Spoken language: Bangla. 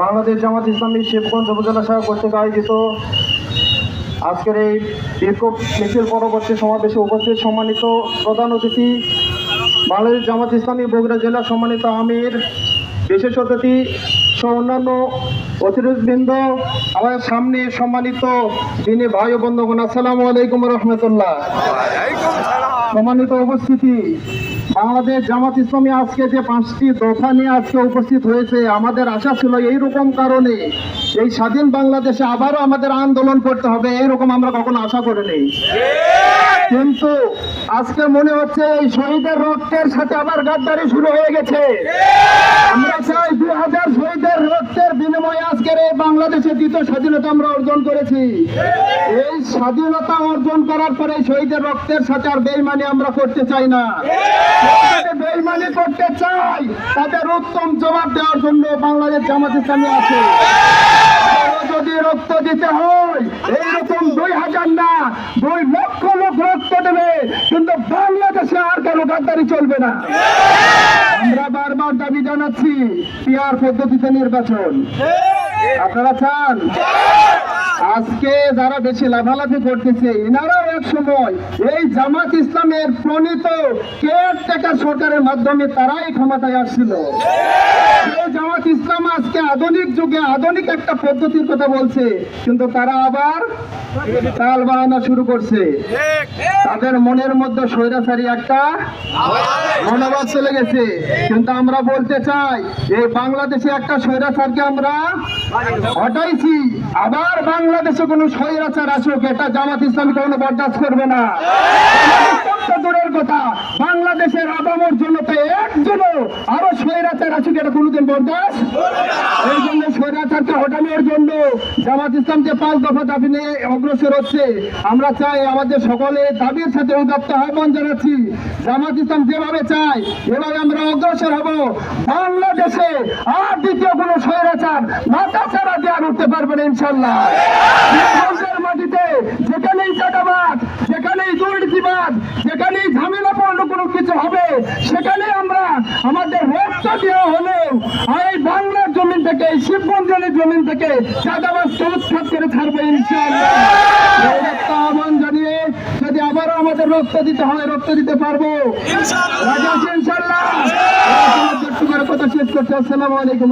বাংলাদেশ জামাত ইসলামী শিবগঞ্জ উপজেলা শাখা কর্তৃক আয়োজিত আজকের এই বিক্ষোভ মিছিল পরবর্তী সমাবেশে উপস্থিত সম্মানিত প্রধান অতিথি, বাংলাদেশ জামাত ইসলামী বগুড়া জেলা সম্মানিত আমির, বিশেষ অতিথি সহ অন্যান্য অতিথিবৃন্দ, আমাদের সামনে সম্মানিত দিনী ভাই ও বন্ধুগণ, আসসালামু আলাইকুম রহমতুল্লাহ। সম্মানিত উপস্থিতি, বাংলাদেশ জামাত ইসলামী আজকে যে 5টি দফা নিয়ে আজকে উপস্থিত হয়েছে, আমাদের আশা ছিল এইরকম কারণে এই স্বাধীন বাংলাদেশে আবারও আমাদের আন্দোলন করতে হবে, এইরকম আমরা কখনো আশা করিনি। কিন্তু আজকে মনে হচ্ছে এই শহীদের রক্তের সাথে আবার গাদ্দারি শুরু হয়ে গেছে। আমরা চাই 2000 শহীদের রক্তের বিনিময়ে আজকের এই বাংলাদেশের দ্বিতীয় স্বাধীনতা আমরা অর্জন করেছি। এই স্বাধীনতা অর্জন করার পরে শহীদের রক্তের সাথে আর বেইমানি আমরা করতে চাই না। বেইমানি করতে চাই, তাদের উত্তম জবাব দেওয়ার জন্য বাংলাদেশ জামাত ইসলামী আছে। যদি রক্ত দিতে হয় এইরকম 2000 না 2 লক্ষ লোক রক্ত দেবে, কিন্তু বাংলাদেশে আর কারো গাদ্দারি চলবে না। আমরা বারবার দাবি জানাচ্ছি পিআর পদ্ধতিতে নির্বাচন। আপনারা চান? আজকে যারা বেশি লাভালাভি করতেছে, এনারাও এক সময় এই জামাত ইসলামের প্রণীত কেয়ারটেকার সরকারের মাধ্যমে তারাই ক্ষমতায় আসছিল। এই জামাত ইসলাম আজকে আধুনিক যুগে আধুনিক একটা পদ্ধতির কথা বলছে, কিন্তু তারা আবার তাল বাহানা শুরু করছে। তাদের মনের মধ্যে স্বৈরাচারী একটা মনোভাব চলে গেছে। কিন্তু আমরা বলতে চাই, এই বাংলাদেশে একটা স্বৈরাচারকে আমরা হটাইছি, আবার বাংলাদেশে কোনো স্বৈরাচার আসুক এটা জামাত ইসলামী কোনো বরদাস্ত করবে না। দূরের কথা, বাংলাদেশের আবামর জনতা একজনও আরো স্বৈরাচার আসুক এটা কোনোদিন বরদাস্ত। এই জন্য স্বৈরাচারকে হটানোর জন্য জামাত ইসলাম যে 5 দফা দাবি নিয়ে অগ্রসর হচ্ছে, আমরা চাই আমাদের সকলে দাবির সাথে উদাত্ত আহ্বান জানাচ্ছি। জামাত ইসলাম যেভাবে চায় এভাবে আমরা অগ্রসর হব। বাংলাদেশে আর দ্বিতীয় কোনো স্বৈরাচার মাথা ছাড়া দিয়ে আর উঠতে পারবে না ইনশাল্লাহ। মাটিতে যেখানেই চাঁদাবাদ, যেখানেই দুর্নীতিবাদ, যেখানেই ঝামেলা পড়লো কোনো কিছু হবে, সেখানে আমরা আমাদের রক্ত দেওয়া হলেও এই বাংলার জমিন থেকে, এই শিবগঞ্জের জমিন থেকে চাঁদাবাদকে উৎখাত করে ছাড়বো ইনশাআল্লাহ। আহ্বান জানিয়ে যদি আবারও আমাদের রক্ত দিতে হয়, রক্ত দিতে পারবো ইনশাআল্লাহ। কথা শেষ করতে আসসালামু আলাইকুম।